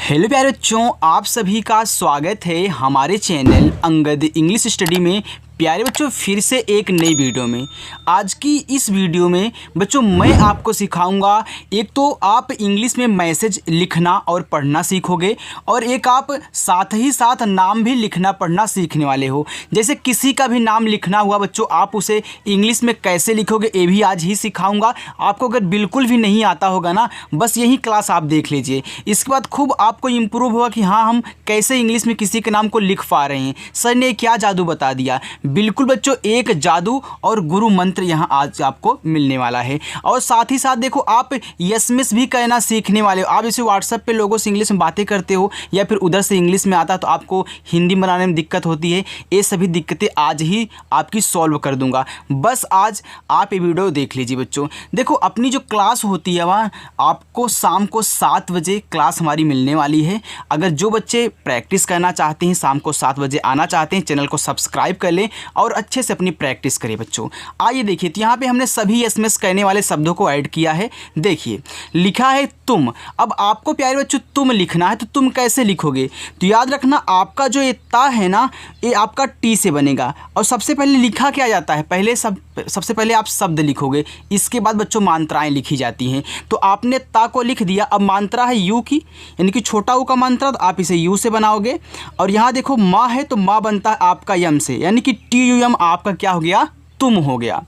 Hello प्यारे बच्चों, आप सभी का स्वागत है हमारे चैनल अंगद इंग्लिश स्टडी में। प्यारे बच्चों, फिर से एक नई वीडियो में। आज की इस वीडियो में बच्चों मैं आपको सिखाऊंगा, एक तो आप इंग्लिश में मैसेज लिखना और पढ़ना सीखोगे, और एक आप साथ ही साथ नाम भी लिखना पढ़ना सीखने वाले हो। जैसे किसी का भी नाम लिखना हुआ बच्चों, आप उसे इंग्लिश में कैसे लिखोगे ये भी आज ही सिखाऊंगा। आपको अगर बिल्कुल भी नहीं आता होगा ना, बस यही क्लास आप देख लीजिए। इसके बाद खूब आपको इम्प्रूव होगा कि हाँ, हम कैसे इंग्लिश में किसी के नाम को लिख पा रहे हैं। सर ने क्या जादू बता दिया। बिल्कुल बच्चों, एक जादू और गुरु मंत्र यहाँ आज आपको मिलने वाला है। और साथ ही साथ देखो, आप यस मिस भी कहना सीखने वाले हो। आप जैसे व्हाट्सएप पे लोगों से इंग्लिश में बातें करते हो या फिर उधर से इंग्लिश में आता तो आपको हिंदी बनाने में दिक्कत होती है। ये सभी दिक्कतें आज ही आपकी सॉल्व कर दूंगा। बस आज आप ये वीडियो देख लीजिए बच्चों। देखो, अपनी जो क्लास होती है वहाँ आपको शाम को 7 बजे क्लास हमारी मिलने वाली है। अगर जो बच्चे प्रैक्टिस करना चाहते हैं, शाम को 7 बजे आना चाहते हैं, चैनल को सब्सक्राइब कर लें और अच्छे से अपनी प्रैक्टिस करें बच्चों। आइए देखिए, तो यहाँ पे हमने सभी एसएमएस कहने वाले शब्दों को ऐड किया है। देखिए, लिखा है तुम। अब आपको प्यारे बच्चों तुम लिखना है, तो तुम कैसे लिखोगे? तो याद रखना, आपका जो ये ता है ना, ये आपका टी से बनेगा। और सबसे पहले लिखा क्या जाता है, सबसे पहले आप शब्द लिखोगे, इसके बाद बच्चों मात्राएं लिखी जाती हैं। तो आपने ता को लिख दिया। अब मात्रा है यू की, यानी कि छोटा ऊ का मात्रा, तो आप इसे यू से बनाओगे। और यहाँ देखो माँ है, तो माँ बनता है आपका यम से, यानी कि TUM आपका क्या हो गया, तुम हो गया।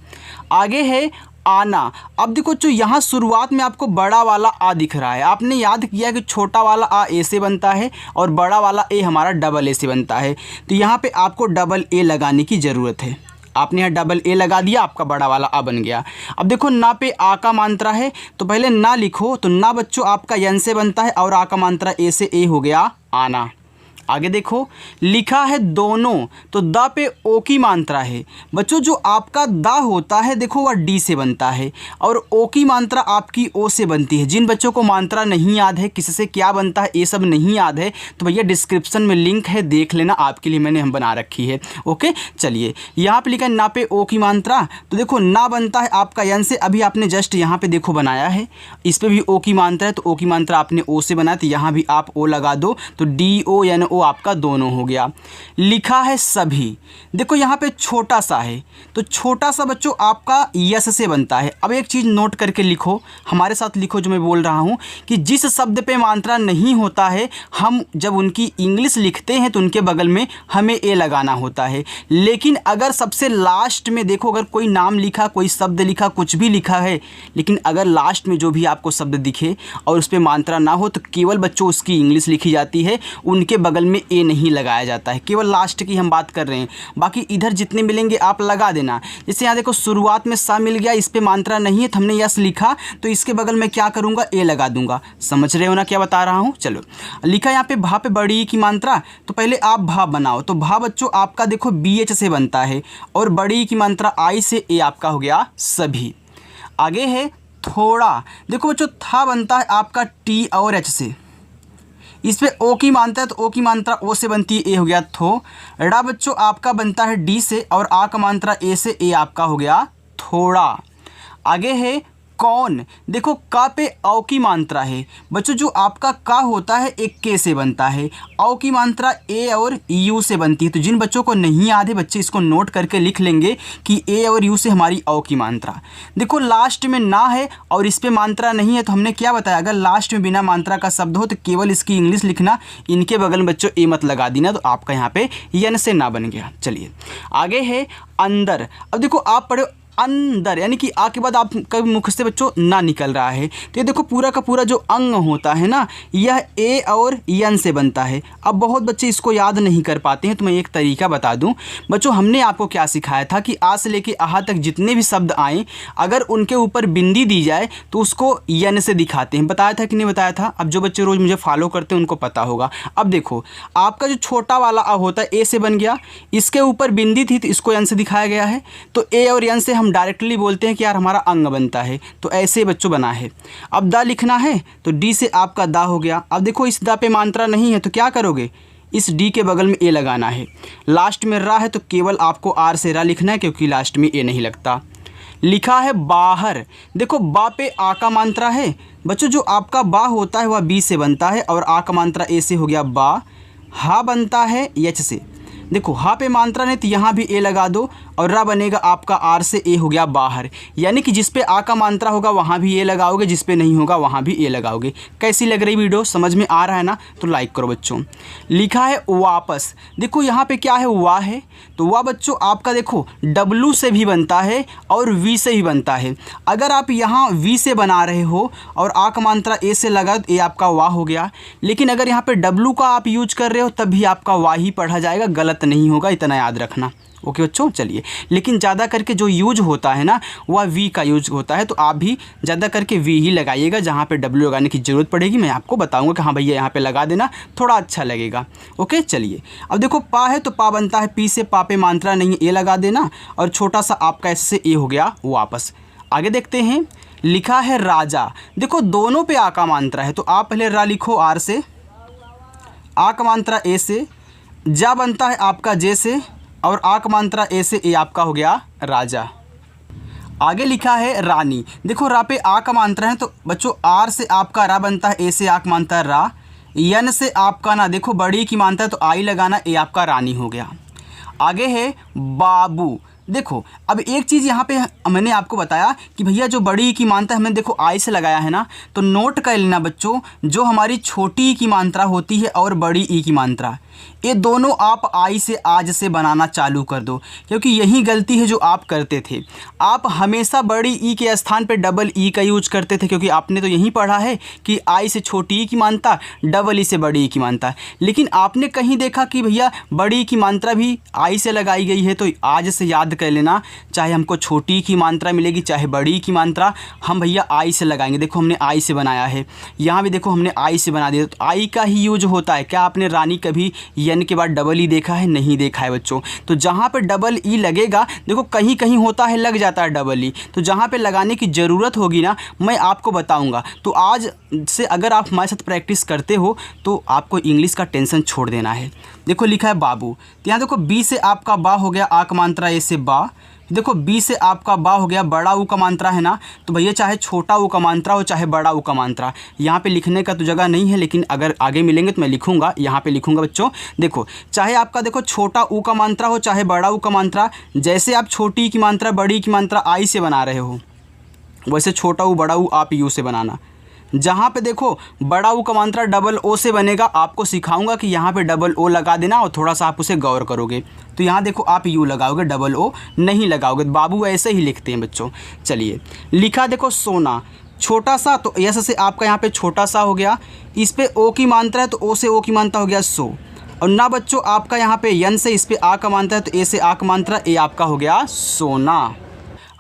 आगे है आना। अब देखो, जो यहाँ शुरुआत में आपको बड़ा वाला आ दिख रहा है, आपने याद किया कि छोटा वाला आ ए से बनता है और बड़ा वाला ए हमारा डबल ए से बनता है। तो यहाँ पे आपको डबल ए लगाने की ज़रूरत है। आपने यहाँ डबल ए लगा दिया, आपका बड़ा वाला आ बन गया। अब देखो, ना पे आ का मात्रा है, तो पहले ना लिखो। तो ना बच्चों आपका यन से बनता है और आ का मात्रा ए से, ए हो गया आना। आगे देखो, लिखा है दोनों, तो द पे ओ की मात्रा है बच्चों। जो आपका द होता है देखो, वह डी से बनता है और ओ की मात्रा आपकी ओ से बनती है। जिन बच्चों को मात्रा नहीं याद है, किससे क्या बनता है, ये सब नहीं याद है, तो भैया डिस्क्रिप्शन में लिंक है, देख लेना, आपके लिए मैंने हम बना रखी है। ओके, चलिए, यहाँ पे लिखा है ना पे ओ की मात्रा, तो देखो ना बनता है आपका यन से। अभी आपने जस्ट यहाँ पे देखो बनाया है, इस पर भी ओ की मात्रा है, तो ओ की मात्रा आपने ओ से बनाया, तो यहाँ भी आप ओ लगा दो, तो DO यानी ओ आपका दोनों हो गया। लिखा है सभी, देखो यहाँ पे छोटा सा है, तो छोटा सा बच्चों आपका यस से बनता है। अब एक चीज़ नोट करके लिखो, हमारे साथ लिखो जो मैं बोल रहा हूँ, कि जिस शब्द पे मात्रा नहीं होता है, हम जब उनकी इंग्लिश लिखते हैं तो उनके बगल में हमें ए लगाना होता है। लेकिन अगर सबसे लास्ट में देखो, अगर कोई नाम लिखा, कोई शब्द लिखा, कुछ भी लिखा है, लेकिन अगर लास्ट में जो भी आपको शब्द दिखे और उस पर मात्रा ना हो, तो केवल बच्चों उसकी इंग्लिश लिखी जाती है, उनके बगल में ए नहीं लगाया जाता है। केवल लास्ट की हम बात कर रहे हैं, बाकी इधर जितने मिलेंगे आप लगा देना। जैसे यहाँ देखो, शुरुआत में सा मिल गया, इस पे मात्रा नहीं है, तो हमने यस लिखा, तो इसके बगल में क्या करूँगा, ए लगा दूंगा। समझ रहे हो ना क्या बता रहा हूँ? चलो, लिखा यहाँ पे भा पे बड़ी की मात्रा, तो पहले आप भा बनाओ। तो भा बच्चों आपका देखो BH से बनता है और बड़ी की मात्रा आई से, ए आपका हो गया सभी। आगे है थोड़ा, देखो बच्चों था बनता है आपका T और H से, इस पे ओ की मात्रा है, तो ओ की मात्रा ओ से बनती है, ए हो गया थो। ड़ा बच्चों आपका बनता है डी से और आ का मात्रा ए से, ए आपका हो गया थोड़ा। आगे है कौन, देखो का पे औ की मात्रा है बच्चों, जो आपका का होता है एक के से बनता है, औ की मात्रा ए और यू से बनती है। तो जिन बच्चों को नहीं याद है, बच्चे इसको नोट करके लिख लेंगे कि ए और यू से हमारी औ की मात्रा। देखो लास्ट में ना है और इस पे मात्रा नहीं है, तो हमने क्या बताया, अगर लास्ट में बिना मात्रा का शब्द हो तो केवल इसकी इंग्लिश लिखना, इनके बगल में बच्चों ए मत लगा देना, तो आपका यहाँ पे यन से ना बन गया। चलिए, आगे है अंदर। अब देखो आप पढ़ो अंदर, यानी कि आ के बाद आप कभी मुख से बच्चों ना निकल रहा है, तो ये देखो पूरा का पूरा जो अंग होता है ना, यह ए और यन से बनता है। अब बहुत बच्चे इसको याद नहीं कर पाते हैं, तो मैं एक तरीका बता दूं बच्चों। हमने आपको क्या सिखाया था कि आ से लेके आहा तक जितने भी शब्द आएँ, अगर उनके ऊपर बिंदी दी जाए तो उसको यन से दिखाते हैं। बताया था कि नहीं बताया था? अब जो बच्चे रोज़ मुझे फॉलो करते हैं उनको पता होगा। अब देखो, आपका जो छोटा वाला आ होता है ए से बन गया, इसके ऊपर बिंदी थी तो इसको यन से दिखाया गया है, तो ए और यन से हम डायरेक्टली बोलते हैं कि यार हमारा अंग बनता है, तो ऐसे बच्चों बना है। अब दा लिखना है, तो डी से आपका दा हो गया। अब देखो इस दा पे मात्रा नहीं है, तो क्या करोगे, इस डी के बगल में ए लगाना है। लास्ट में रा है, तो केवल आपको आर से रा लिखना है, क्योंकि लास्ट में ए नहीं लगता। लिखा है बाहर। देखो बा पे आ का मात्रा है बच्चों, जो आपका बा होता है वह बी से बनता है और आ का मात्रा ए से हो गया बा। हा बनता है एच से। देखो हा पे मात्रा नहीं तो यहाँ भी ए लगा दो और रा बनेगा आपका आर से ए हो गया बाहर। यानी कि जिस पे आ का मात्रा होगा वहाँ भी ए लगाओगे, जिस पे नहीं होगा वहाँ भी ए लगाओगे। कैसी लग रही वीडियो, समझ में आ रहा है ना? तो लाइक करो बच्चों। लिखा है वापस। देखो यहाँ पे क्या है, वाह है, तो वाह बच्चों आपका देखो डब्लू से भी बनता है और वी से भी बनता है। अगर आप यहाँ वी से बना रहे हो और आ का मात्रा ए से लगा तो ए आपका वाह हो गया। लेकिन अगर यहाँ पे डब्लू का आप यूज कर रहे हो तब भी आपका वाह ही पढ़ा जाएगा, गलत नहीं होगा, इतना याद रखना। ओके बच्चों, चलिए। लेकिन ज़्यादा करके जो यूज होता है ना वह वी का यूज होता है, तो आप भी ज़्यादा करके वी ही लगाइएगा। जहाँ पे डब्ल्यू लगाने की ज़रूरत पड़ेगी मैं आपको बताऊंगा कि हाँ भैया यहाँ पे लगा देना, थोड़ा अच्छा लगेगा। ओके चलिए। अब देखो पा है तो पा बनता है पी से, पा पे मात्रा नहीं है ए लगा देना और छोटा सा आपका एस से ए हो गया वापस। आगे देखते हैं। लिखा है राजा। देखो दोनों पे आ का मात्रा है तो आप पहले रा लिखो आर से, आ का मात्रा ए से, जा बनता है आपका जे से और आ का मात्रा ए से ए आपका हो गया राजा। आगे लिखा है रानी। देखो रा पे आ का मात्रा है तो बच्चों आर से आपका रा बनता है, ए से आ का मात्रा रा, यन से आपका ना, देखो बड़ी की मात्रा है तो आई लगाना, ए आपका रानी हो गया। आगे है बाबू। देखो अब एक चीज़ यहाँ पे मैंने आपको बताया कि भैया जो बड़ी की मात्रा हमने देखो आई से लगाया है ना, तो नोट कर लेना बच्चों, जो हमारी छोटी की मात्रा होती है और बड़ी ई की मात्रा, ये दोनों आप आई से आज से बनाना चालू कर दो, क्योंकि यही गलती है जो आप करते थे। आप हमेशा बड़ी ई के स्थान पे डबल ई का यूज करते थे, क्योंकि आपने तो यही पढ़ा है कि आई से छोटी ई की मात्रा, डबल ई से बड़ी ई की मात्रा। लेकिन आपने कहीं देखा कि भैया बड़ी की मात्रा भी आई से लगाई गई है, तो आज से याद कर लेना, चाहे हमको छोटी की मात्रा मिलेगी चाहे बड़ी की मात्रा, हम भैया आई से लगाएंगे। देखो हमने आई से बनाया है, यहाँ भी देखो हमने आई से बना दिया, तो आई का ही यूज होता है। क्या आपने रानी कभी यन के बाद डबल ई देखा है? नहीं देखा है बच्चों। तो जहाँ पे डबल ई लगेगा, देखो कहीं कहीं होता है लग जाता है डबल ई, तो जहाँ पे लगाने की ज़रूरत होगी ना मैं आपको बताऊँगा। तो आज से अगर आप हमारे साथ प्रैक्टिस करते हो तो आपको इंग्लिश का टेंशन छोड़ देना है। देखो लिखा है बाबू, तो यहाँ देखो बी से आपका बा हो गया, आ का मात्रा ए से बा। देखो बी से आपका बा हो गया, बड़ा ऊ का मात्रा है ना, तो भैया चाहे छोटा ऊ का मात्रा हो चाहे बड़ा ऊ का मात्रा, यहाँ पे लिखने का तो जगह नहीं है, लेकिन अगर आगे मिलेंगे तो मैं लिखूंगा, यहाँ पे लिखूंगा बच्चों। देखो चाहे आपका देखो छोटा ऊ का मात्रा हो चाहे बड़ा ऊ का मात्रा, जैसे आप छोटी की मात्रा बड़ी की मात्रा आई से बना रहे हो वैसे छोटा ऊ बड़ा ऊ आप यू से बनाना। जहाँ पे देखो बड़ा ऊ का मात्रा डबल ओ से बनेगा, आपको सिखाऊंगा कि यहाँ पे डबल ओ लगा देना और थोड़ा सा आप उसे गौर करोगे। तो यहाँ देखो आप यू लगाओगे, डबल ओ नहीं लगाओगे। बाबू ऐसे ही लिखते हैं बच्चों। चलिए लिखा देखो सोना, छोटा सा, तो यस से आपका यहाँ पे छोटा सा हो गया, इस पे ओ की मात्रा है तो ओ से ओ की मात्रा हो गया सो, और ना बच्चों आपका यहाँ पे यन से इस पे आ का मात्रा है तो ए से आ का मात्रा, ए आपका हो गया सोना।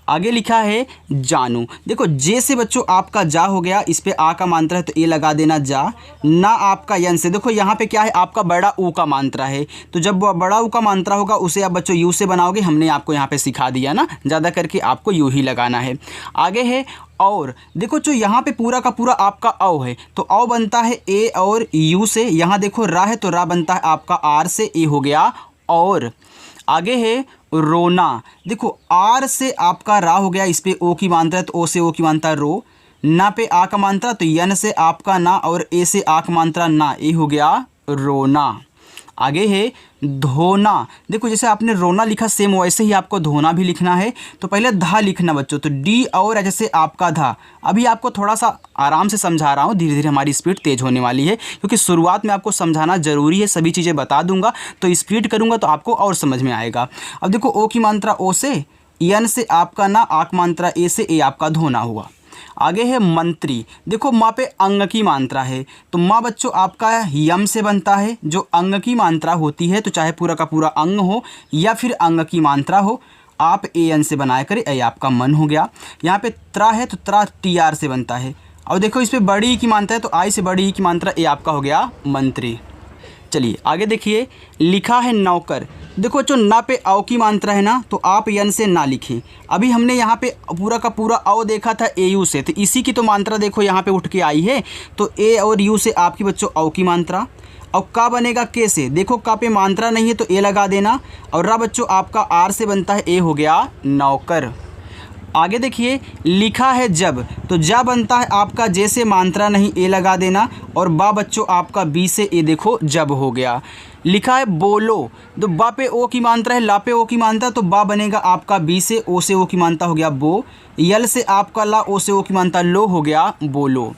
आगे लिखा है जानू। देखो जे से बच्चों आपका जा हो गया, इस पे आ का मात्रा है तो ए लगा देना जा, ना आपका यन से, देखो यहाँ पे क्या है आपका बड़ा ऊ का मात्रा है, तो जब वो बड़ा ऊ का मात्रा होगा उसे आप बच्चों यू से बनाओगे। हमने आपको यहाँ पे सिखा दिया ना, ज़्यादा करके आपको यू ही लगाना है। आगे है और, देखो जो यहाँ पे पूरा का पूरा आपका औ है तो औ बनता है ए और यू से, यहाँ देखो रा है तो रा बनता है आपका आर से, ए हो गया और। आगे है रोना। देखो आर से आपका रा हो गया, इस पे ओ की मात्रा है तो ओ से ओ की मात्रा रो, ना पे आ का मात्रा तो यन से आपका ना और ए से आ का मात्रा ना, ए हो गया रोना। आगे है धोना। देखो जैसे आपने रोना लिखा सेम वैसे ही आपको धोना भी लिखना है, तो पहले धा लिखना बच्चों, तो डी और जैसे आपका धा। अभी आपको थोड़ा सा आराम से समझा रहा हूँ, धीरे धीरे हमारी स्पीड तेज़ होने वाली है, क्योंकि शुरुआत में आपको समझाना ज़रूरी है, सभी चीज़ें बता दूंगा तो स्पीड करूँगा तो आपको और समझ में आएगा। अब देखो ओ की मात्रा ओ से, यन से आपका ना, आ की मात्रा ए से, ए आपका धोना हुआ। आगे है मंत्री। देखो माँ पे अंग की मात्रा है तो माँ बच्चों आपका यम से बनता है, जो अंग की मात्रा होती है तो चाहे पूरा का पूरा अंग हो या फिर अंग की मात्रा हो, आप ए एन से बनाया करें, ए आपका मन हो गया। यहाँ पे त्रा है तो त्रा टी आर से बनता है, और देखो इस पर बड़ी की मात्रा है तो आई से बड़ी की मात्रा, ए आपका हो गया मंत्री। चलिए आगे देखिए, लिखा है नौकर। देखो जो ना पे औ की मात्रा है ना, तो आप यन से ना लिखें। अभी हमने यहाँ पे पूरा का पूरा औ देखा था ए यू से, तो इसी की तो मात्रा देखो यहाँ पे उठ के आई है, तो ए और यू से आपकी बच्चों औ की मात्रा। और का बनेगा के से, देखो का पे मात्रा नहीं है तो ए लगा देना, और रा बच्चों आपका आर से बनता है, ए हो गया नौकर। आगे देखिए लिखा है जब, तो जा बनता है आपका जे से मात्रा नहीं ए लगा देना, और बा बच्चों आपका बी से ए देखो जब हो गया। लिखा है बोलो, तो बा पे ओ की मात्रा है, ला पे ओ की मात्रा, तो बा बनेगा आपका बी से, ओ से ओ की मात्रा हो गया बो, यल से आपका ला, ओ से ओ की मात्रा लो हो गया बोलो।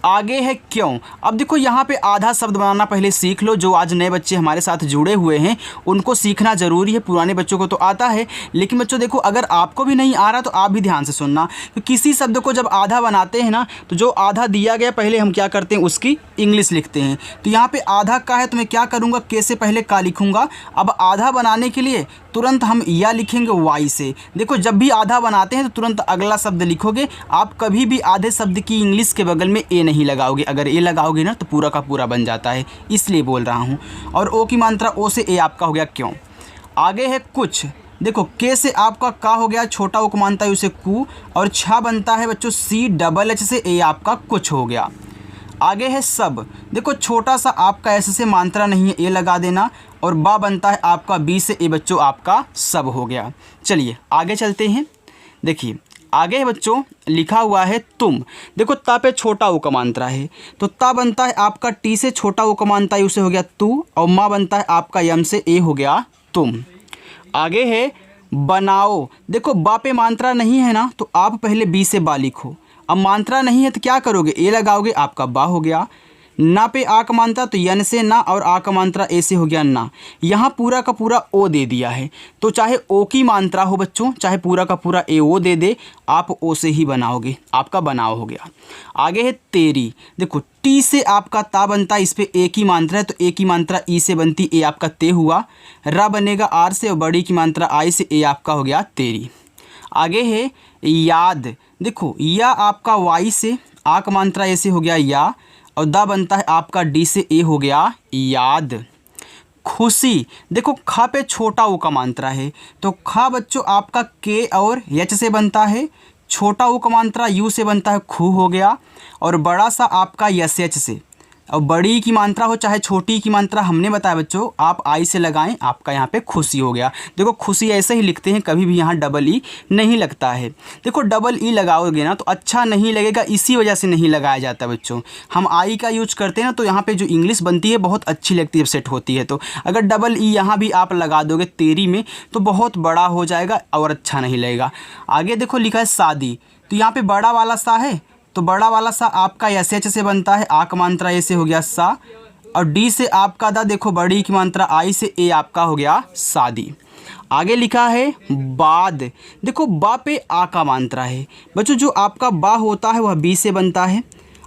आगे है क्यों। अब देखो यहाँ पे आधा शब्द बनाना पहले सीख लो। जो आज नए बच्चे हमारे साथ जुड़े हुए हैं उनको सीखना ज़रूरी है, पुराने बच्चों को तो आता है, लेकिन बच्चों देखो अगर आपको भी नहीं आ रहा तो आप भी ध्यान से सुनना। तो किसी शब्द को जब आधा बनाते हैं ना, तो जो आधा दिया गया पहले हम क्या करते हैं उसकी इंग्लिश लिखते हैं। तो यहाँ पे आधा का है तो मैं क्या करूँगा, के से पहले का लिखूँगा। अब आधा बनाने के लिए तुरंत हम या लिखेंगे वाई से। देखो जब भी आधा बनाते हैं तो तुरंत अगला शब्द लिखोगे। आप कभी भी आधे शब्द की इंग्लिश के बगल में ए नहीं लगाओगे, अगर ए लगाओगे ना तो पूरा का पूरा बन जाता है, इसलिए बोल रहा हूँ। और ओ की मात्रा ओ से ए आपका हो गया क्यों। आगे है कुछ, देखो के से आपका का हो गया, छोटा ओ को मानता है उसे कु, और छा बनता है बच्चों सी डबल एच से ए आपका कुछ हो गया। आगे है सब, देखो छोटा सा आपका ऐसे से मात्रा नहीं है ए लगा देना, और बा बनता है आपका बी से ए बच्चों आपका सब हो गया। चलिए आगे चलते हैं। देखिए आगे है बच्चों लिखा हुआ है तुम, देखो ता पे छोटा ओ का मात्रा है, तो ता बनता है आपका टी से छोटा ओ का मात्रा है उसे हो गया तू, और माँ बनता है आपका यम से ए हो गया तुम। आगे है बनाओ, देखो बा पे मात्रा नहीं है ना, तो आप पहले बी से बा लिखो। अब मात्रा नहीं है तो क्या करोगे, ए लगाओगे, आपका बा हो गया। ना पे आ का मात्रा तो यन से ना, और आ का मात्रा ए से हो गया ना। यहाँ पूरा का पूरा ओ दे दिया है, तो चाहे ओ की मात्रा हो बच्चों, चाहे पूरा का पूरा ए ओ दे दे, आप ओ से ही बनाओगे, आपका बनाओ हो गया। आगे है तेरी, देखो टी से आपका ता बनता है, इस पर ए की मात्रा है तो ए की मात्रा ई से बनती, ए आपका ते हुआ। रा बनेगा आर से, और बड़ी की मात्रा आई से, ए आपका हो गया तेरी। आगे है याद, देखो या आपका वाई से, आ का मात्रा ए से हो गया या, और दा बनता है आपका डी से, ए हो गया याद। खुशी, देखो खा पे छोटा ओ का मात्रा है, तो खा बच्चों आपका के और एच से बनता है, छोटा ओ का मात्रा यू से बनता है खू हो गया, और बड़ा सा आपका यस एच से। और बड़ी की मात्रा हो चाहे छोटी की मात्रा हमने बताया बच्चों, आप आई से लगाएं, आपका यहाँ पे खुशी हो गया। देखो खुशी ऐसे ही लिखते हैं, कभी भी यहाँ डबल ई नहीं लगता है। देखो डबल ई लगाओगे ना तो अच्छा नहीं लगेगा, इसी वजह से नहीं लगाया जाता बच्चों। हम आई का यूज करते हैं ना, तो यहाँ पे जो इंग्लिश बनती है बहुत अच्छी लगती है, सेट होती है। तो अगर डबल ई यहाँ भी आप लगा दोगे तेरी में तो बहुत बड़ा हो जाएगा और अच्छा नहीं लगेगा। आगे देखो लिखा है शादी, तो यहाँ पे बड़ा वाला सा है, तो बड़ा वाला सा आपका एस एच से बनता है, आ का मात्रा ए से हो गया सा, और डी से आपका दा, देखो बड़ी की मात्रा आई से, ए आपका हो गया शादी। आगे लिखा है बाद, देखो बा पे आ का मात्रा है बच्चों, जो आपका बा होता है वह बी से बनता है,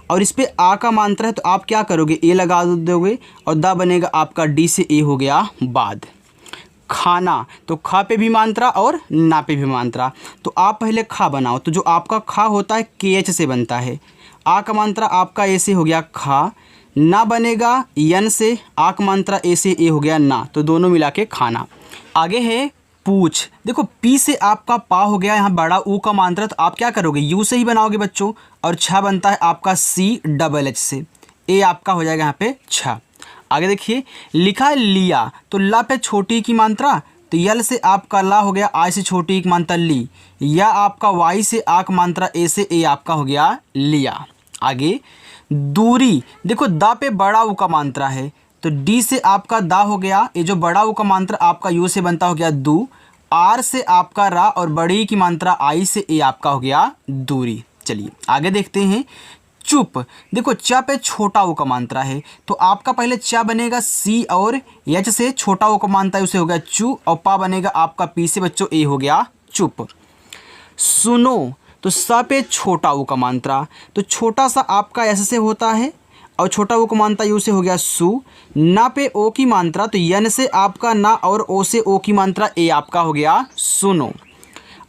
और इस पे आ का मात्रा है तो आप क्या करोगे, ए लगा दोगे, और दा बनेगा आपका डी से, ए हो गया बाद। खाना, तो खा पे भी मात्रा और ना पे भी मात्रा, तो आप पहले खा बनाओ। तो जो आपका खा होता है के एच से बनता है, आ का मात्रा आपका ए से हो गया खा, ना बनेगा यन से, आ का मात्रा ए से, ए हो गया ना, तो दोनों मिला के खाना। आगे है पूछ, देखो पी से आपका पा हो गया, यहाँ बड़ा ऊ का मात्रा, तो आप क्या करोगे, यू से ही बनाओगे बच्चों, और छा बनता है आपका सी डबल एच से, ए आपका हो जाएगा यहाँ पे छा। आगे देखिए लिखा है लिया, तो ला पे छोटी की मात्रा, तो यल से आपका ला हो गया, आई से छोटी की मात्रा ली, या आपका वाई से आ की मात्रा ए से, ए आपका हो गया लिया। आगे दूरी, देखो दा पे बड़ा ऊ का मात्रा है, तो डी से आपका दा हो गया, ये जो बड़ा ऊ का मात्रा आपका यू से बनता हो गया दू, आर से आपका रा, और बड़ी की मात्रा आई से, ए आपका हो गया दूरी। चलिए आगे देखते हैं। चुप, देखो चा पे छोटा ओ का मात्रा है, तो आपका पहले चा बनेगा सी, और एच से छोटा ओ का मात्रा है उसे हो गया चू, और पा बनेगा आपका पी से बच्चों, ए हो गया चुप। सुनो, तो सा पे छोटा ओ का मात्रा, तो छोटा सा आपका ऐसे से होता है, और छोटा ओ का मात्रा यू से हो गया सु। ना पे ओ की मात्रा, तो यन से आपका ना, और ओ से ओ की मात्रा, ए आपका हो गया सुनो।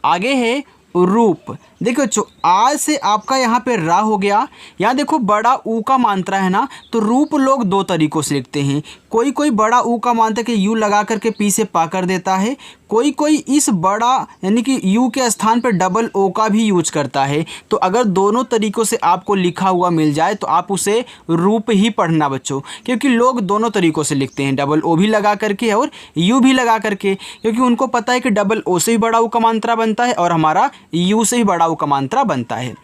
आगे है रूप, देखो जो आज से आपका यहाँ पे रा हो गया, यहाँ देखो बड़ा ऊ का मात्रा है ना, तो रूप लोग दो तरीक़ों से लिखते हैं। कोई बड़ा ऊ का मात्रा के यू लगा करके पी से पा कर देता है, कोई कोई इस बड़ा यानी कि यू के स्थान पर डबल ओ का भी यूज करता है। तो अगर दोनों तरीक़ों से आपको लिखा हुआ मिल जाए तो आप उसे रूप ही पढ़ना बच्चों, क्योंकि लोग दोनों तरीक़ों से लिखते हैं, डबल ओ भी लगा करके और यू भी लगा करके, क्योंकि उनको पता है कि डबल ओ से भी बड़ा ऊ का मात्रा बनता है और हमारा यू से भी बड़ा ऊ का मात्रा बनता है।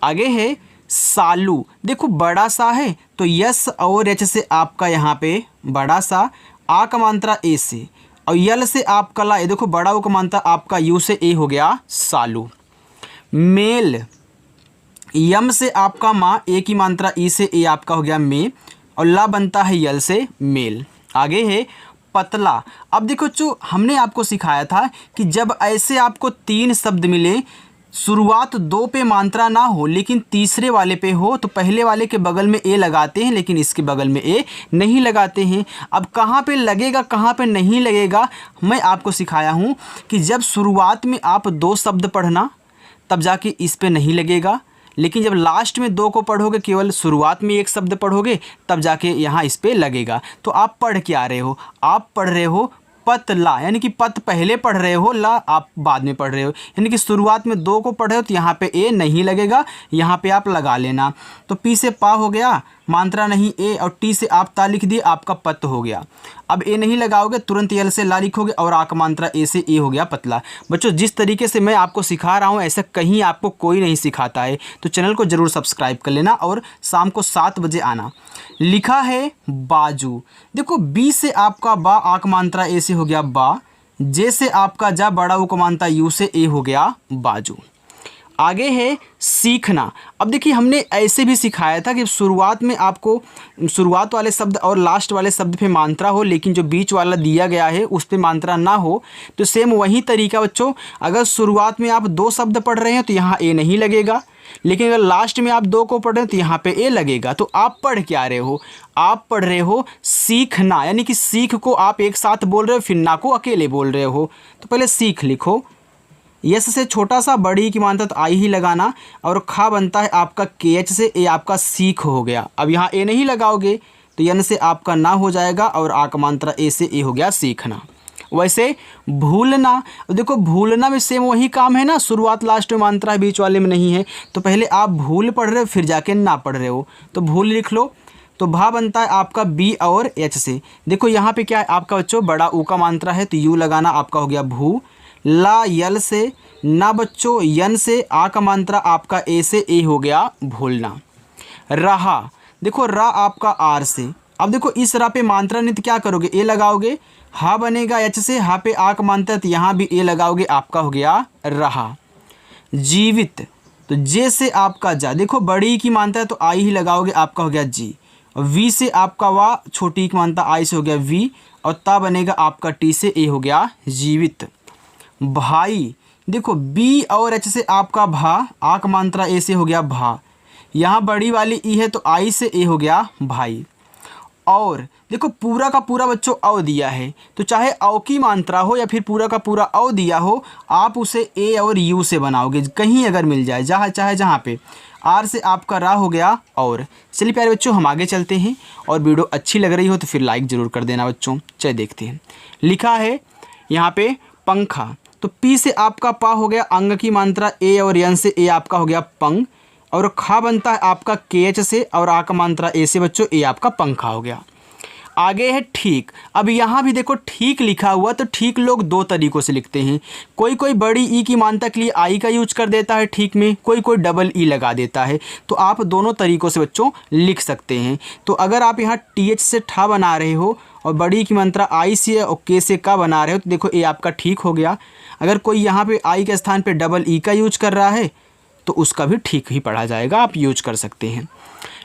आगे है सालू। देखो बड़ा सा है तो यस और एच से आपका यहाँ पे बड़ा सा, आ का मात्रा ए से, और यल से आपका ला, ये देखो बड़ा ऊ का मात्रा आपका यू से ए हो गया सालू। मेल, यम से आपका माँ, ए की मात्रा ई से ए आपका हो गया मे, और ला बनता है यल से मेल। आगे है पतला। अब देखो जो हमने आपको सिखाया था कि जब ऐसे आपको 3 शब्द मिले, शुरुआत 2 पे मात्रा ना हो लेकिन तीसरे वाले पे हो, तो पहले वाले के बगल में ए लगाते हैं लेकिन इसके बगल में ए नहीं लगाते हैं। अब कहाँ पे लगेगा कहाँ पे नहीं लगेगा मैं आपको सिखाया हूँ कि जब शुरुआत में आप 2 शब्द पढ़ना तब जाके इस पे नहीं लगेगा, लेकिन जब लास्ट में 2 को पढ़ोगे, केवल शुरुआत में 1 शब्द पढ़ोगे तब जाके यहाँ इस पे लगेगा। तो आप पढ़ के आ रहे हो, आप पढ़ रहे हो पतला, यानी कि पत पहले पढ़ रहे हो, ला आप बाद में पढ़ रहे हो, यानी कि शुरुआत में 2 को पढ़ रहे हो तो यहाँ पे ए नहीं लगेगा, यहाँ पे आप लगा लेना। तो पी से पा हो गया, मात्रा नहीं ए, और टी से आप ता लिख दिए, आपका पत हो गया। अब ए नहीं लगाओगे, तुरंत यल से ला लिखोगे और आ का मात्रा ए से ए हो गया पतला। बच्चों जिस तरीके से मैं आपको सिखा रहा हूँ ऐसा कहीं आपको कोई नहीं सिखाता है, तो चैनल को ज़रूर सब्सक्राइब कर लेना और शाम को 7 बजे आना। लिखा है बाजू। देखो बी से आपका बा, आ का मात्रा ए से हो गया बा, जे से आपका जा, बड़ा ऊ का मात्रा यू से ए हो गया बाजू। आगे है सीखना। अब देखिए हमने ऐसे भी सिखाया था कि शुरुआत में आपको शुरुआत वाले शब्द और लास्ट वाले शब्द पे मात्रा हो, लेकिन जो बीच वाला दिया गया है उस पे मात्रा ना हो। तो सेम वही तरीका बच्चों, अगर शुरुआत में आप 2 शब्द पढ़ रहे हैं तो यहाँ ए नहीं लगेगा, लेकिन अगर लास्ट में आप 2 को पढ़ रहे हैं तो यहाँ पे ए लगेगा। तो आप पढ़ क्या रहे हो, आप पढ़ रहे हो सीखना, यानी कि सीख को आप एक साथ बोल रहे हो, फिर ना को अकेले बोल रहे हो। तो पहले सीख लिखो, यस से छोटा सा, बड़ी की मात्रा तो आई ही लगाना, और खा बनता है आपका के एच से, ए आपका सीख हो गया। अब यहाँ ए नहीं लगाओगे तो यन से आपका ना हो जाएगा, और आ का मात्रा ए से ए हो गया सीखना। वैसे भूलना, देखो भूलना में सेम वही काम है ना, शुरुआत लास्ट में मात्रा है, बीच वाले में नहीं है। तो पहले आप भूल पढ़ रहे हो फिर जाके ना पढ़ रहे हो, तो भूल लिख लो। तो भा बनता है आपका बी और एच से। देखो यहाँ पे क्या है आपका बच्चों, बड़ा ऊ का मात्रा है तो यू लगाना, आपका हो गया भू। ला यल से, ना बच्चों यन से, आ का मात्रा आपका ए से ए हो गया भूलना। रहा, देखो रा आपका आर से। अब देखो इस रा पे मात्रा नहीं तो क्या करोगे, ए लगाओगे, हा बनेगा एच से, हा पे आ का मात्रा तो यहाँ भी ए लगाओगे, आपका हो गया रहा। जीवित, तो जे से आपका जा, देखो बड़ी की मात्रा है तो आई ही लगाओगे, आपका हो गया जी। वी से आपका वा, छोटी की मात्रा आई से हो गया वी, और ता बनेगा आपका टी से ए हो गया जीवित। भाई, देखो बी और एच से आपका भा, आ का मात्रा ए से हो गया भा, यहाँ बड़ी वाली ई है तो आई से ए हो गया भाई। और देखो पूरा का पूरा बच्चों अव दिया है, तो चाहे अव की मात्रा हो या फिर पूरा का पूरा अव दिया हो, आप उसे ए और यू से बनाओगे, कहीं अगर मिल जाए, जहाँ चाहे जहाँ पे। आर से आपका रा हो गया और। चलिए प्यारे बच्चों हम आगे चलते हैं, और वीडियो अच्छी लग रही हो तो फिर लाइक ज़रूर कर देना बच्चों। चलिए देखते हैं, लिखा है यहाँ पे पंखा। तो पी से आपका पा हो गया, अंग की मात्रा ए और यन से ए आपका हो गया पंग, और खा बनता है आपका के एच से, और आ का मात्रा ए से बच्चों ए आपका पंखा हो गया। आगे है ठीक। अब यहाँ भी देखो ठीक लिखा हुआ, तो ठीक लोग 2 तरीक़ों से लिखते हैं। कोई कोई बड़ी ई की मात्रा के लिए आई का यूज कर देता है ठीक में, कोई कोई डबल ई लगा देता है। तो आप दोनों तरीक़ों से बच्चों लिख सकते हैं। तो अगर आप यहाँ टी एच से ठा बना रहे हो और बड़ी की मात्रा आई से और के से का बना रहे हो, तो देखो ए आपका ठीक हो गया। अगर कोई यहाँ पे आई के स्थान पे डबल ई का यूज कर रहा है तो उसका भी ठीक ही पढ़ा जाएगा, आप यूज कर सकते हैं।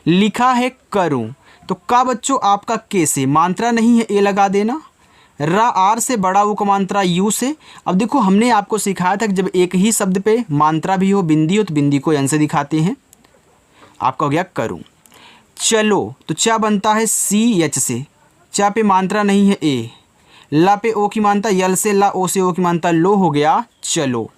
लिखा है करूँ, तो का बच्चों आपका के से, मात्रा नहीं है ए लगा देना। रा आर से, बड़ा ऊ का मात्रा यू से। अब देखो हमने आपको सिखाया था कि जब एक ही शब्द पे मात्रा भी हो, बिंदी हो, तो बिंदी को एन से दिखाते हैं। आपका हो गया करूँ। चलो, तो चा बनता है सी एच से, चा पे मात्रा नहीं है ए। ला पे ओ की मात्रा यल से, ला ओ से ओ की मात्रा लो हो गया चलो।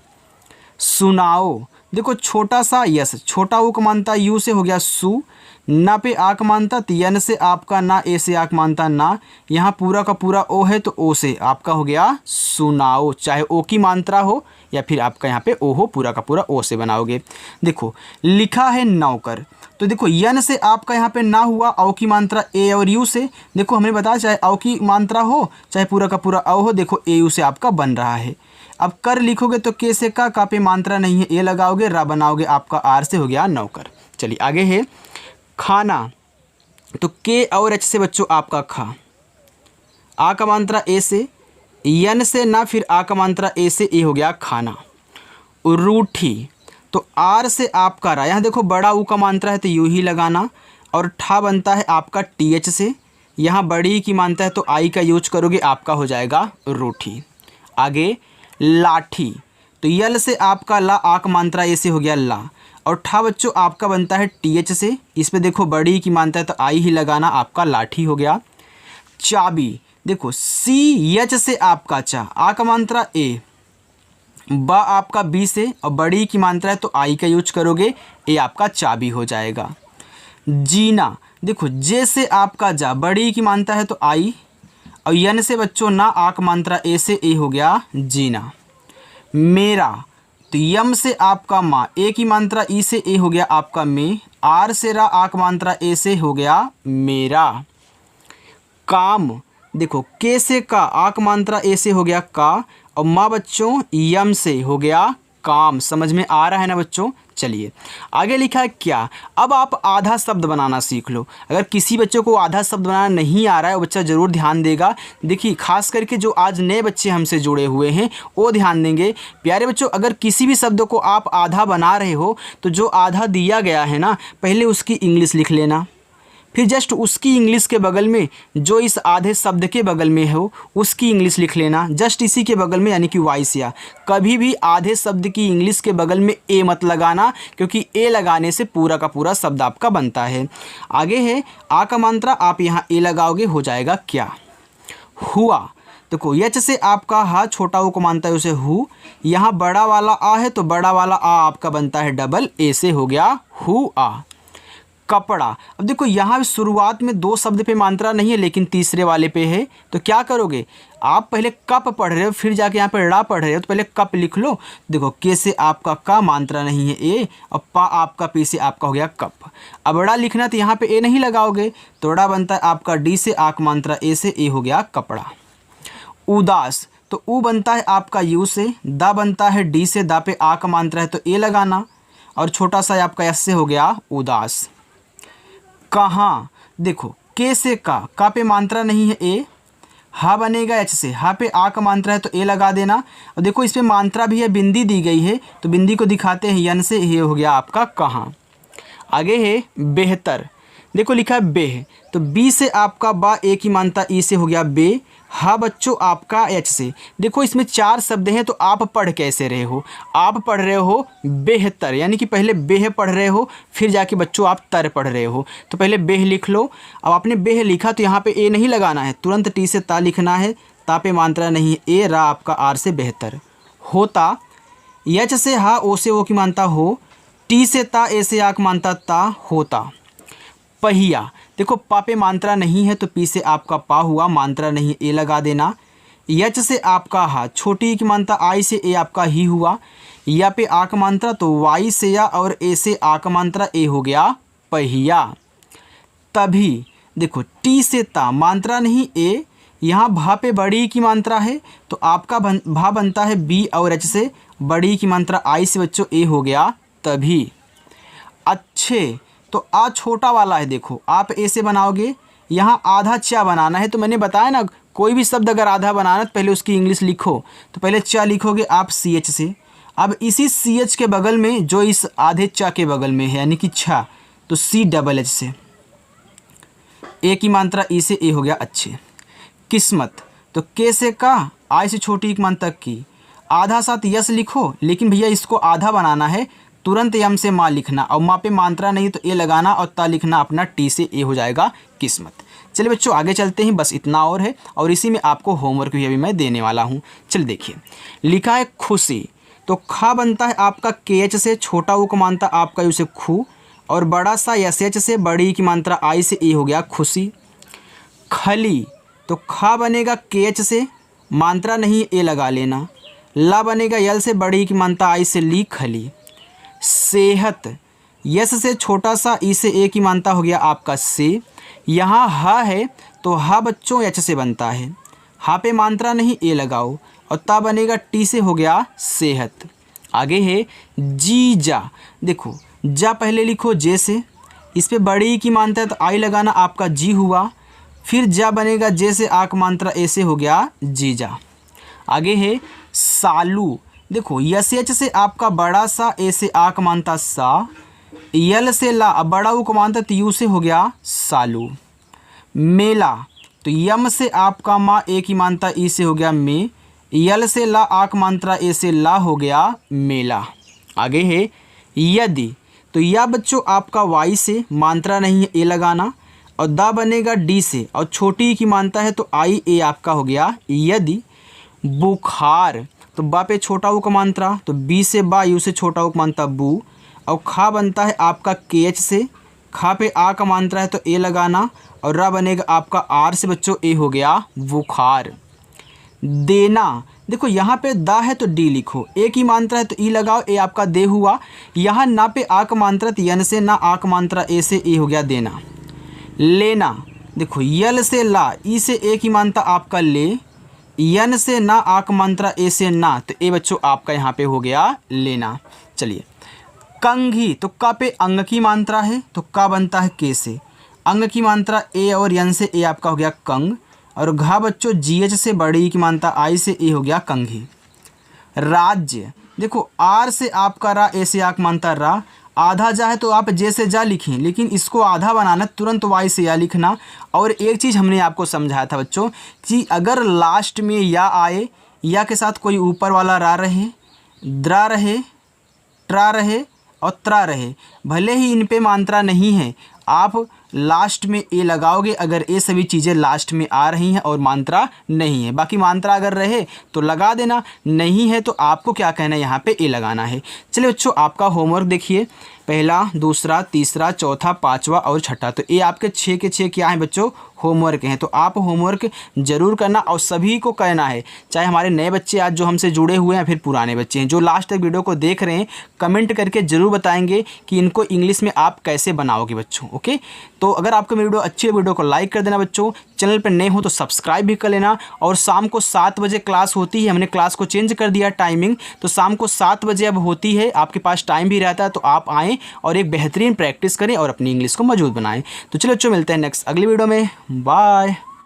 सुनाओ, देखो छोटा सा यस, छोटा ऊ का मात्रा यू से हो गया सु, ना पे आक मानता, तो यन से आपका ना, ए से आक मानता ना, यहाँ पूरा का पूरा ओ है तो ओ से आपका हो गया सुनाओ, चाहे ओ की मात्रा हो या फिर आपका यहाँ पे ओ हो, पूरा का पूरा ओ से बनाओगे। देखो लिखा है नौकर, तो देखो यन से आपका यहाँ पे ना हुआ, औ की मात्रा ए और यू से, देखो हमने बताया चाहे औ की मात्रा हो चाहे पूरा का पूरा औ हो, देखो ए यू से आपका बन रहा है। अब कर लिखोगे तो के से का पे मात्रा नहीं है, ए लगाओगे, रा बनाओगे, आपका आर से हो गया नौकर। चलिए आगे है खाना, तो के और एच से बच्चों आपका खा, आ का मात्रा ए से, यन से ना, फिर आ का मात्रा ए से, ए हो गया खाना। रूठी, तो आर से आपका रा, यहाँ देखो बड़ा ऊ का मात्रा है तो यू ही लगाना, और ठा बनता है आपका टी एच से, यहाँ बड़ी की मात्रा है तो आई का यूज करोगे, आपका हो जाएगा रूठी। आगे लाठी, तो यल से आपका ला, आक मात्रा ए से हो गया ला, और ठा बच्चों आपका बनता है टी एच से, इस पर देखो बड़ी की मात्रा है तो आई ही लगाना, आपका लाठी हो गया। चाबी, देखो सी एच से आपका चा, आ का मात्रा ए, बा आपका बी से, और बड़ी की मात्रा है तो आई का यूज करोगे, ए आपका चाबी हो जाएगा। जीना, देखो जे से आपका जा, बड़ी की मात्रा है तो आई, और यन से बच्चों ना, आक मात्रा ए से, ए हो गया जीना। मेरा, तो यम से आपका माँ, ए की मात्रा ई से, ए हो गया आपका में, आर से रा, आक मात्रा ए से हो गया मेरा। काम, देखो के से का, आक मात्रा ए से हो गया का, और माँ बच्चों यम से हो गया काम। समझ में आ रहा है ना बच्चों? चलिए आगे लिखा है क्या। अब आप आधा शब्द बनाना सीख लो। अगर किसी बच्चे को आधा शब्द बनाना नहीं आ रहा है वो बच्चा ज़रूर ध्यान देगा। देखिए खास करके जो आज नए बच्चे हमसे जुड़े हुए हैं वो ध्यान देंगे। प्यारे बच्चों, अगर किसी भी शब्द को आप आधा बना रहे हो तो जो आधा दिया गया है ना, पहले उसकी इंग्लिश लिख लेना, फिर जस्ट उसकी इंग्लिश के बगल में जो इस आधे शब्द के बगल में हो उसकी इंग्लिश लिख लेना, जस्ट इसी के बगल में, यानी कि वाइस या। कभी भी आधे शब्द की इंग्लिश के बगल में ए मत लगाना, क्योंकि ए लगाने से पूरा का पूरा शब्द आपका बनता है। आगे है आ का मात्रा, आप यहाँ ए लगाओगे, हो जाएगा क्या, हुआ। देखो यच से आपका हा, छोटा ऊ को मानता है उसे हु, यहाँ बड़ा वाला आ है तो बड़ा वाला आ आपका बनता है डबल ए से, हो गया हु आ। कपड़ा, अब देखो यहाँ शुरुआत में दो शब्द पे मात्रा नहीं है लेकिन तीसरे वाले पे है, तो क्या करोगे आप, पहले कप पढ़ रहे हो फिर जाके यहाँ पे ड़ा पढ़ रहे हो तो पहले कप लिख लो। देखो के से आपका का मात्रा नहीं है ए, और पा आपका पी से आपका हो गया कप। अब ड़ा लिखना तो यहाँ पे ए नहीं लगाओगे, तो ड़ा बनता है आपका डी से, आक मात्रा ए से, ए हो गया कपड़ा। उदास, तो ऊ बनता है आपका यू से, दा बनता है डी से, दा पे आ का मात्रा है तो ए लगाना, और छोटा सा आपका एस से हो गया उदास। कहाँ, देखो के से का पे मात्रा नहीं है ए, हा बनेगा एच से, हा पे आ का मात्रा है तो ए लगा देना, और देखो इस पे मात्रा भी है, बिंदी दी गई है तो बिंदी को दिखाते हैं यन से, ये हो गया आपका कहाँ। आगे है बेहतर, देखो लिखा है बेह, तो बी से आपका बा, ए की मात्रा ई से हो गया बे, हा बच्चों आपका एच से। देखो इसमें चार शब्द हैं तो आप पढ़ कैसे रहे हो, आप पढ़ रहे हो बेहतर, यानी कि पहले बेह पढ़ रहे हो फिर जाके बच्चों आप तर पढ़ रहे हो, तो पहले बेह लिख लो। अब आपने बेह लिखा तो यहाँ पे ए नहीं लगाना है, तुरंत टी से ता लिखना है, ता पे मात्रा नहीं है ए, रा आपका आर से बेहतर। होता, यच से हा, ओ से ओ की मानता हो, टी से ता, ए से आक मानता ता, होता। पहिया, देखो पा पे मात्रा नहीं है तो पी से आपका पा हुआ, मात्रा नहीं ए लगा देना। यच से आपका हा, छोटी की मात्रा आई से, ए आपका ही हुआ, या पे आक मात्रा तो वाई से या, और ए से आक मात्रा, ए हो गया पहिया। तभी, देखो टी से ता, मात्रा नहीं ए, यहाँ भा पे बड़ी की मात्रा है तो आपका भा बनता है बी, और एच से बड़ी की मात्रा आई से बच्चों, ए हो गया तभी। अच्छे, तो आ छोटा वाला है, देखो आप ए से बनाओगे, यहाँ आधा चा बनाना है, तो मैंने बताया ना कोई भी शब्द अगर आधा बनाना तो पहले उसकी इंग्लिश लिखो, तो पहले चा लिखोगे आप सी एच से। अब इसी सी एच के बगल में जो इस आधे चा के बगल में है यानी कि छा, तो सी डबल एच से, ए की मात्रा ई से, ए हो गया अच्छे। किस्मत, तो के से का, आई से छोटी की मात्रा की, आधा साथ यस लिखो, लेकिन भैया इसको आधा बनाना है, तुरंत यम से माँ लिखना, और माँ पे मात्रा नहीं तो ए लगाना, और ता लिखना अपना टी से, ए हो जाएगा किस्मत। चलिए बच्चों आगे चलते हैं, बस इतना और है, और इसी में आपको होमवर्क भी अभी मैं देने वाला हूँ। चल देखिए लिखा है खुशी, तो खा बनता है आपका के एच से, छोटा ऊ को मानता आपका यू से खू, और बड़ा सा यस एच से बड़ी ई की मात्रा आई से ए हो गया खुशी। खली तो खा बनेगा के एच से, मात्रा नहीं ए लगा लेना। ला बनेगा यल से बड़ी ई की मात्रा आई से ली खली। सेहत यस से छोटा सा ई से ए की मात्रा हो गया आपका से। यहाँ हा है तो हा बच्चों एच से बनता है, हा पे मात्रा नहीं ए लगाओ और ता बनेगा टी से हो गया सेहत। आगे है जीजा, देखो जा पहले लिखो जे से, इस पे बड़ी की मात्रा है तो आई लगाना आपका जी हुआ। फिर जा बनेगा जे से आक मात्रा ए से हो गया जीजा। आगे है सालू, देखो यस एच से आपका बड़ा सा ए से आक मात्रा सा, यल से ला अब बड़ा ऊ को मात्रा यू से हो गया सालू। मेला तो यम से आपका माँ ए की मात्रा ई से हो गया मे, यल से ला आक मात्रा ए से ला हो गया मेला। आगे है यदि, तो या बच्चों आपका वाई से मात्रा नहीं है ए लगाना और दा बनेगा डी से और छोटी ई की मात्रा है तो आई ए आपका हो गया यदि। बुखार तो बा पे छोटा ऊ का मात्रा तो बी से बा, यू से छोटा ऊ का मात्रा बू और खा बनता है आपका के एच से, खा पे आ का मात्रा है तो ए लगाना और रा बनेगा आपका आर से बच्चों ए हो गया बुखार। देना, देखो यहाँ पे दा है तो डी लिखो, ए की मात्रा है तो ई लगाओ, ए आपका दे हुआ। यहाँ ना पे आ का मात्रा तो यन से ना आ का मात्रा ए से ए हो गया देना। लेना, देखो यल से ला ई से ए की मात्रा आपका ले, यन से ना आ का मात्रा ए से ना तो ए बच्चों आपका यहाँ पे हो गया लेना। चलिए कंघी तो का पे अंग की मात्रा है तो का बनता है के से, अंग की मात्रा ए और यन से ए आपका हो गया कंग और घा बच्चों जी एच से बड़ी की मात्रा आई से ए हो गया कंघी। राज्य, देखो आर से आपका रा ए से आक मात्रा रा, आधा जा है तो आप जे से जा लिखें, लेकिन इसको आधा बनाना तुरंत वाई से या लिखना। और एक चीज़ हमने आपको समझाया था बच्चों कि अगर लास्ट में या आए, या के साथ कोई ऊपर वाला रा रहे, द्रा रहे, ट्रा रहे और त्रा रहे, भले ही इन पे मात्रा नहीं है, आप लास्ट में ए लगाओगे अगर ये सभी चीज़ें लास्ट में आ रही हैं और मात्रा नहीं है। बाकी मात्रा अगर रहे तो लगा देना, नहीं है तो आपको क्या कहना है यहाँ पे ए लगाना है। चलिए बच्चों आपका होमवर्क देखिए, पहला, दूसरा, तीसरा, चौथा, पाँचवा और छठा, तो ये आपके 6 के 6 क्या हैं बच्चों होमवर्क हैं। तो आप होमवर्क ज़रूर करना और सभी को कहना है, चाहे हमारे नए बच्चे आज जो हमसे जुड़े हुए हैं फिर पुराने बच्चे हैं जो लास्ट तक वीडियो को देख रहे हैं, कमेंट करके ज़रूर बताएंगे कि इनको इंग्लिश में आप कैसे बनाओगे बच्चों। ओके, तो अगर आपको वीडियो अच्छी है वीडियो को लाइक कर देना बच्चों, चैनल पर नए हो तो सब्सक्राइब भी कर लेना। और शाम को 7 बजे क्लास होती है, हमने क्लास को चेंज कर दिया टाइमिंग, तो शाम को 7 बजे अब होती है, आपके पास टाइम भी रहता है, तो आप आएँ और एक बेहतरीन प्रैक्टिस करें और अपनी इंग्लिश को मजबूत बनाएं। तो चलो बच्चों मिलते हैं नेक्स्ट अगली वीडियो में, बाय।